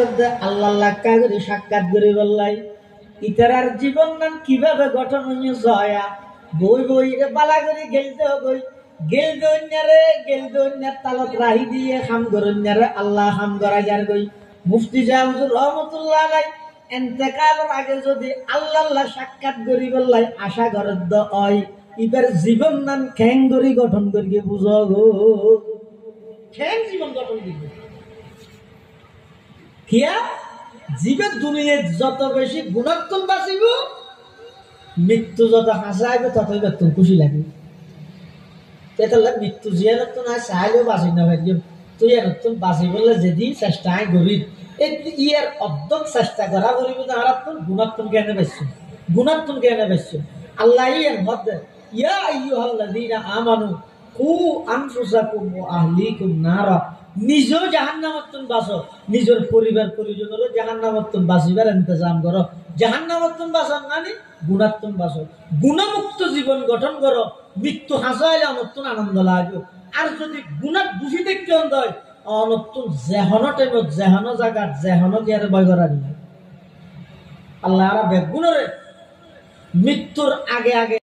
আল্লাহ লাক্কা করে সাক্ষাৎ করে বললাই ইতারার জীবন নাম কিভাবে গঠন হইয়া বই বই বালা করে গেলতে গই গেলদন্যার তালত রাহি দিয়ে খাম গরন্যারে আল্লাহ খাম গরাইয়ার গই মুফতি সাহেব হুজুর রহমতুল্লাহ আলাইহি ইন্তেকালের আগে যদি আল্লাহ সাক্ষাৎ করি বললাই আশা গরদ্দ হয় ইবার জীবন নাম খ্যাং গরি গঠন করিয়ে বুঝো গো খ্যাং জীবন গঠন দিবে কিয়া জীবের দুনিয়ায় যত বেশি গুণাত্মক বাঁচিব মৃত্যু যত হাসাইবে ততই বেতন খুশি লাগে মৃত্যু জিয়া তো না চাইলেও বাঁচি না ভাই তুই নতুন বাঁচি বললে যেদিন চেষ্টা গভীর ইয়ার অর্ধক চেষ্টা করা করিব না আর তোর গুণাত্মক জ্ঞানে পাইছ গুণাত্মক জ্ঞানে পাইছ আল্লাহ এর মধ্যে ইয়া আইয়ুহাল্লাযীনা আমানু কু আনফুসাকুম ওয়া আহলিকুম নারা নিজেও জাহান্নামত বাঁচো নিজের পরিবার পরিজনেরও জাহান্নামত বাঁচিবার ইন্তজাম করো জাহান্নামত বাঁচান মানে গুণাত্মক বাঁচো গুণমুক্ত জীবন গঠন করো মৃত্যু হাসাইলে নতুন আনন্দ লাগবে আর যদি গুণাত বুঝি দেখতে হয় নতুন জেহনো টাইমত জেহনো জায়গার জেহনো গিয়ারে বয় করা দিল আল্লাহ বেগুনরে মৃত্যুর আগে আগে